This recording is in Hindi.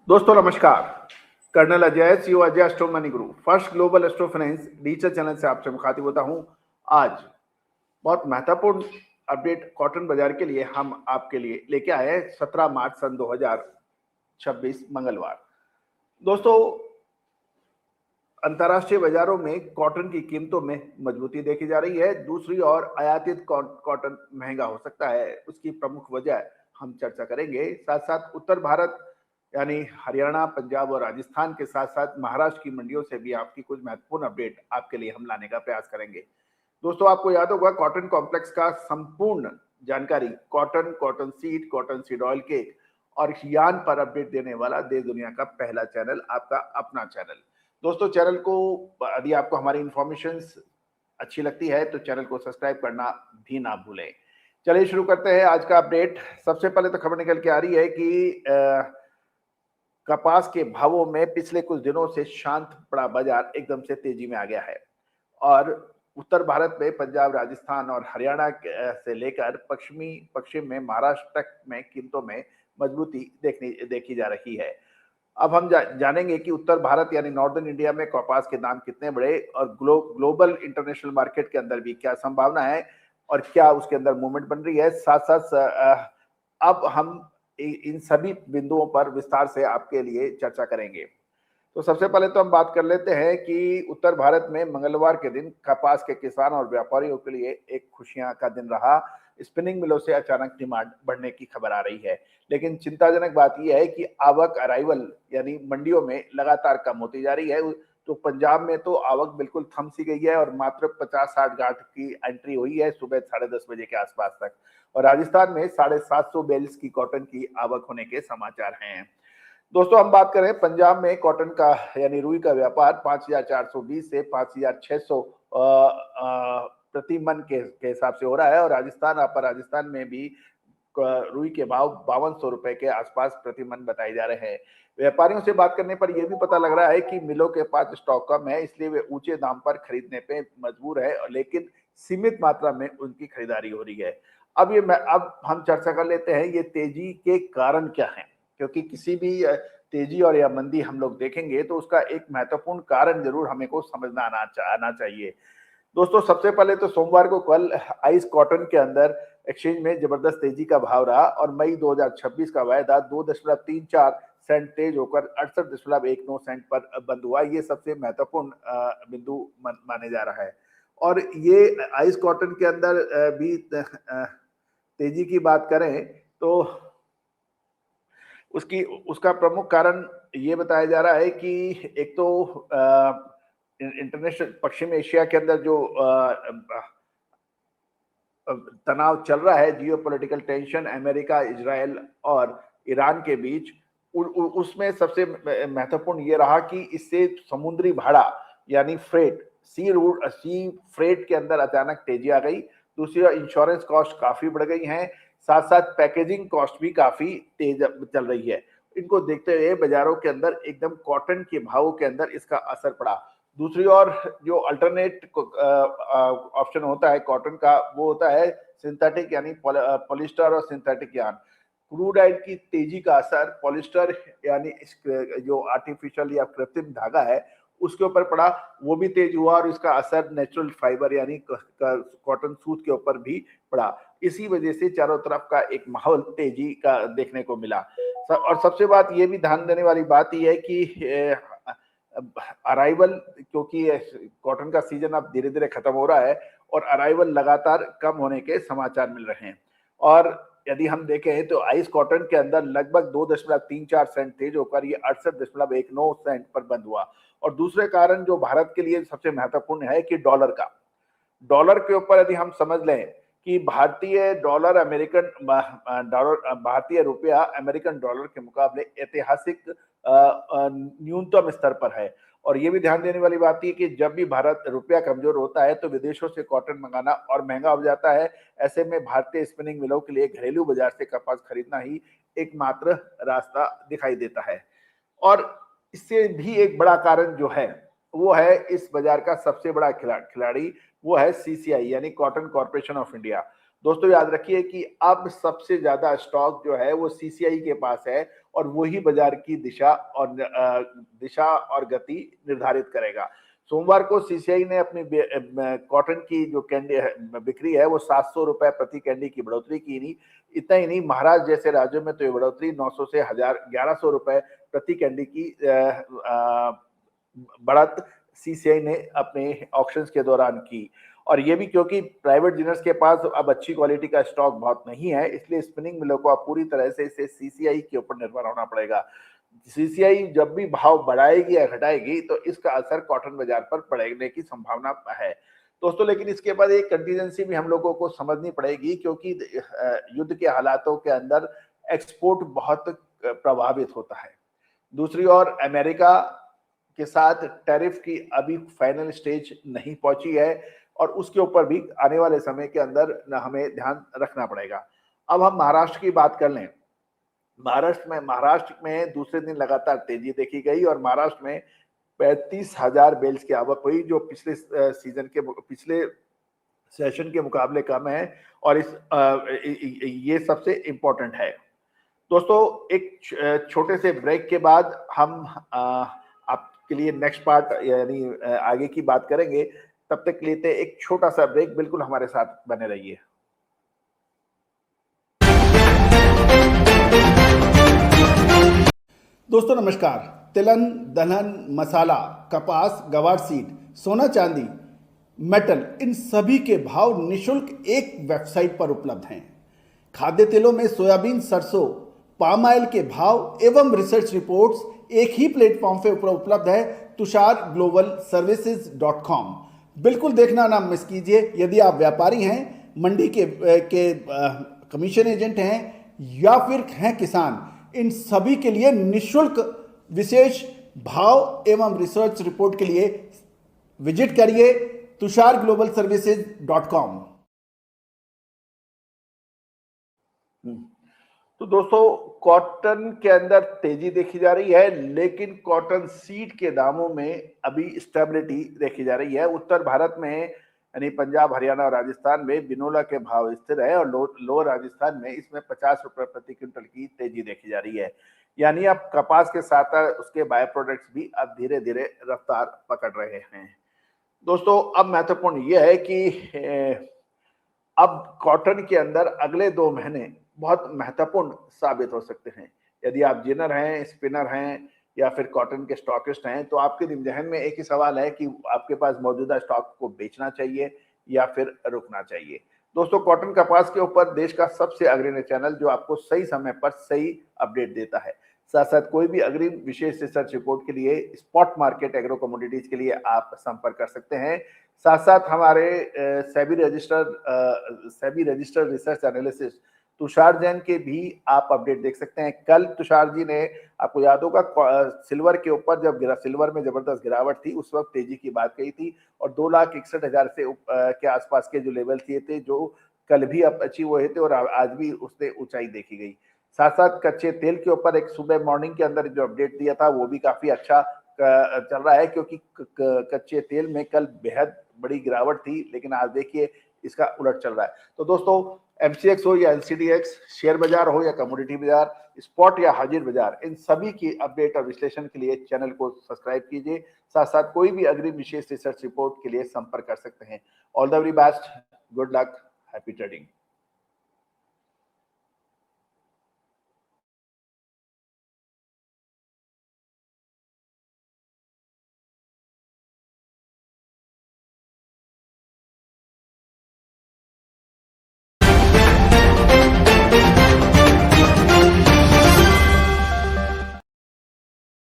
दोस्तों नमस्कार। Colonel Ajay CO Ajay astro money guru first global astro finance digital channel से आपसे मुखातिब होता हूं। आज बहुत महत्वपूर्ण अपडेट कॉटन बाजार के लिए हम आपके लिए लेके आए हैं 17 मार्च सन 2026 मंगलवार। दोस्तों, अंतर्राष्ट्रीय बाजारों में कॉटन की कीमतों में मजबूती देखी जा रही है। दूसरी ओर आयातित कॉटन महंगा हो सकता है, उसकी प्रमुख वजह हम चर्चा करेंगे। साथ साथ उत्तर भारत यानी हरियाणा, पंजाब और राजस्थान के साथ साथ महाराष्ट्र की मंडियों से भी आपकी कुछ महत्वपूर्ण अपडेट आपके लिए हम लाने का प्रयास करेंगे। दोस्तों, आपको याद होगा कॉटन कॉम्प्लेक्स का संपूर्ण जानकारी कॉटन सीड ऑयल केक और यान पर अपडेट देने वाला देश दुनिया का पहला चैनल, आपका अपना चैनल। दोस्तों, चैनल को यदि आपको हमारी इंफॉर्मेशन अच्छी लगती है तो चैनल को सब्सक्राइब करना भी ना भूलें। चलिए शुरू करते हैं आज का अपडेट। सबसे पहले तो खबर निकल के आ रही है कि कपास के भावों में पिछले कुछ दिनों से शांत पड़ा बाजार एकदम से तेजी में आ गया है और उत्तर भारत में पंजाब, राजस्थान और हरियाणा से लेकर पश्चिम में महाराष्ट्र तक में कीमतों में मजबूती देखी जा रही है। अब हम जानेंगे कि उत्तर भारत यानी नॉर्दर्न इंडिया में कपास के दाम कितने बढ़े और ग्लोबल इंटरनेशनल मार्केट के अंदर भी क्या संभावना है और क्या उसके अंदर मूवमेंट बन रही है। साथ साथ अब हम इन सभी बिंदुओं पर विस्तार से आपके लिए चर्चा करेंगे। तो सबसे पहले तो हम बात कर लेते हैं कि उत्तर भारत में मंगलवार के दिन कपास के किसान और व्यापारियों के लिए एक खुशियां का दिन रहा। स्पिनिंग मिलों से अचानक डिमांड बढ़ने की खबर आ रही है, लेकिन चिंताजनक बात यह है कि आवक अराइवल यानी मंडियों में लगातार कम होती जा रही है। तो पंजाब में तो आवक बिल्कुल थम सी गई है और मात्र 50-60 गांठ की एंट्री हुई है सुबह 10:30 बजे के आसपास तक, और राजस्थान में 750 बेल्स की कॉटन की आवक होने के समाचार हैं। दोस्तों, हम बात करें पंजाब में कॉटन का यानी रुई का व्यापार 5,420 से 5,600 प्रति मन के हिसाब से हो रहा है और राजस्थान में भी रुई के भाव 5200 रुपए के आसपास प्रति मन बताए जा रहे हैं। व्यापारियों से बात करने पर यह भी पता लग रहा है कि मिलों के पास स्टॉक कम है, इसलिए वे ऊंचे दाम पर खरीदने पे मजबूर है, लेकिन सीमित मात्रा में उनकी खरीदारी हो रही है। अब हम चर्चा कर लेते हैं ये तेजी के कारण क्या है, क्योंकि किसी भी तेजी और या मंदी हम लोग देखेंगे तो उसका एक महत्वपूर्ण कारण जरूर हमें को समझना आना चाहिए। दोस्तों, सबसे पहले तो सोमवार को कल आइस कॉटन के अंदर एक्सचेंज में जबरदस्त तेजी का भाव रहा और मई 2026 का वायदा 2.34 सेंट तेज होकर 68.19 सेंट पर बंद हुआ। ये सबसे महत्वपूर्ण बिंदु माने जा रहा है। और ये आइस कॉटन के अंदर भी तेजी की बात करें तो उसका प्रमुख कारण ये बताया जा रहा है कि एक तो इंटरनेशनल पश्चिम एशिया के अंदर जो तनाव चल रहा है, जियोपॉलिटिकल टेंशन अमेरिका, इजराइल और ईरान के बीच, उसमें सबसे महत्वपूर्ण ये रहा कि इससे समुद्री भाड़ा यानी सी फ्रेट के अंदर अचानक तेजी आ गई। दूसरी ओर इंश्योरेंस कॉस्ट काफी बढ़ गई हैं, साथ साथ पैकेजिंग कॉस्ट भी काफी तेज चल रही है। इनको देखते हुए बाजारों के अंदर एकदम कॉटन के भावों के अंदर इसका असर पड़ा। दूसरी ओर जो अल्टरनेट ऑप्शन होता है कॉटन का, वो होता है सिंथेटिक यानी पॉलिस्टर और सिंथेटिक यार्न। क्रूड ऑयल की तेजी का असर पॉलिस्टर यानी जो आर्टिफिशियल या कृत्रिम धागा है उसके ऊपर पड़ा, वो भी तेज हुआ और इसका असर नेचुरल फाइबर यानी कॉटन सूत के ऊपर भी पड़ा। इसी वजह से चारों तरफ का एक माहौल तेजी का देखने को मिला। और सबसे बात ये भी ध्यान देने वाली बात यह है कि अराइवल, क्योंकि कॉटन का सीजन अब धीरे धीरे खत्म हो रहा है और अराइवल लगातार कम होने के समाचार मिल रहे हैं। और यदि हम देखें तो आइस कॉटन के अंदर लगभग 2.34 सेंट तेज होकर ये 68.19 सेंट पर बंद हुआ। और दूसरे कारण जो भारत के लिए सबसे महत्वपूर्ण है कि डॉलर के ऊपर यदि हम समझ लें कि भारतीय रुपया अमेरिकन डॉलर के मुकाबले ऐतिहासिक न्यूनतम स्तर पर है। और ये भी ध्यान देने वाली बात है कि जब भी भारत रुपया कमजोर होता है तो विदेशों से कॉटन मंगाना और महंगा हो जाता है। ऐसे में भारतीय स्पिनिंग मिलों के लिए घरेलू बाजार से कपास खरीदना ही एकमात्र रास्ता दिखाई देता है। और इससे भी एक बड़ा कारण जो है वो है इस बाजार का सबसे बड़ा खिलाड़ी वो है सीसीआई यानी कॉटन कॉर्पोरेशन ऑफ इंडिया। दोस्तों, याद रखिए कि अब सबसे ज्यादा स्टॉक जो है वो सीसीआई के पास है और वही बाजार की दिशा और गति निर्धारित करेगा। सोमवार को सीसीआई ने अपनी कॉटन की जो कैंडी बिक्री है वो 700 रुपए प्रति कैंडी की बढ़ोतरी की। नहीं इतना ही नहीं, महाराष्ट्र जैसे राज्यों में तो ये बढ़ोतरी 900 से 1100 रुपए प्रति कैंडी की बढ़त सीसीआई ने अपने ऑक्शंस के दौरान की। और ये भी क्योंकि प्राइवेट डीलर्स के पास अब अच्छी क्वालिटी का स्टॉक बहुत नहीं है, इसलिए स्पिनिंग मिलों को अब पूरी तरह से इसे सीसीआई के ऊपर निर्भर होना पड़ेगा। सीसीआई जब भी भाव बढ़ाएगी या घटाएगी तो इसका असर कॉटन बाजार पर पड़ने की संभावना है दोस्तों। लेकिन इसके बाद एक कंटीजेंसी भी हम लोगों को समझनी पड़ेगी, क्योंकि युद्ध के हालातों के अंदर एक्सपोर्ट बहुत प्रभावित होता है। दूसरी ओर अमेरिका के साथ टैरिफ की अभी फाइनल स्टेज नहीं पहुंची है और उसके ऊपर भी आने वाले समय के अंदर हमें ध्यान रखना पड़ेगा। अब हम महाराष्ट्र की बात कर लें। महाराष्ट्र में दूसरे दिन लगातार तेजी देखी गई और महाराष्ट्र में 35,000 बेल्स की आवक हुई, जो पिछले सेशन के मुकाबले कम है और ये सबसे इम्पोर्टेंट है दोस्तों। एक छोटे से ब्रेक के बाद हम आपके लिए नेक्स्ट पार्ट यानी आगे की बात करेंगे। तब तक लेते एक छोटा सा ब्रेक, बिल्कुल हमारे साथ बने रहिए। दोस्तों नमस्कार। तिलहन, दलहन, मसाला, कपास, गवार सीड, सोना चांदी, मेटल, इन सभी के भाव निशुल्क एक वेबसाइट पर उपलब्ध हैं। खाद्य तेलों में सोयाबीन, सरसों, पाम ऑयल के भाव एवं रिसर्च रिपोर्ट्स एक ही प्लेटफॉर्म पर उपलब्ध है, tusharglobalservices.com। बिल्कुल देखना ना मिस कीजिए। यदि आप व्यापारी हैं, मंडी के कमीशन एजेंट हैं या फिर हैं किसान, इन सभी के लिए निशुल्क विशेष भाव एवं रिसर्च रिपोर्ट के लिए विजिट करिए tusharglobalservices.com। तो दोस्तों कॉटन के अंदर तेजी देखी जा रही है, लेकिन कॉटन सीड के दामों में अभी स्टेबिलिटी देखी जा रही है। उत्तर भारत में यानी पंजाब, हरियाणा और राजस्थान में बिनोला के भाव स्थिर है और लोअर राजस्थान में इसमें 50 रुपए प्रति क्विंटल की तेजी देखी जा रही है। यानी अब कपास के साथ उसके बाय प्रोडक्ट्स भी अब धीरे धीरे रफ्तार पकड़ रहे हैं। दोस्तों अब महत्वपूर्ण यह है कि अब कॉटन के अंदर अगले 2 महीने बहुत महत्वपूर्ण साबित हो सकते हैं। यदि आप जिनर हैं, स्पिनर हैं या फिर कॉटन के स्टॉकिस्ट हैं, तो आपके जहन में एक ही सवाल है कि आपके पास मौजूदा स्टॉक को बेचना चाहिए या फिर रुकना चाहिए। दोस्तों कॉटन कपास के ऊपर देश का सबसे अग्रणी चैनल जो आपको सही समय पर सही अपडेट देता है। साथ साथ कोई भी अग्रिम विशेष रिसर्च रिपोर्ट के लिए स्पॉट मार्केट एग्रो कमोडिटीज के लिए आप संपर्क कर सकते हैं। साथ साथ हमारे SEBI registered research analyst Tushar Jain के भी आप अपडेट देख सकते हैं। कल तुषार जी ने, आपको याद होगा, सिल्वर के ऊपर जब सिल्वर में जबरदस्त गिरावट थी उस वक्त तेजी की बात कही थी और 2,61,000 से के आसपास के जो लेवल थे जो कल भी अब अचीव हुए थे और आज भी उससे ऊंचाई देखी गई। साथ साथ कच्चे तेल के ऊपर एक सुबह मॉर्निंग के अंदर जो अपडेट दिया था वो भी काफी अच्छा चल रहा है, क्योंकि कच्चे तेल में कल बेहद बड़ी गिरावट थी, लेकिन आज देखिए इसका उलट चल रहा है। तो दोस्तों एमसीएक्स हो या एलसीडीएक्स, शेयर बाजार हो या कमोडिटी बाजार, स्पॉट या हाजिर बाजार, इन सभी की अपडेट और विश्लेषण के लिए चैनल को सब्सक्राइब कीजिए। साथ साथ कोई भी अग्रिम विशेष रिसर्च रिपोर्ट के लिए संपर्क कर सकते हैं। All the very best, good luck, happy trading.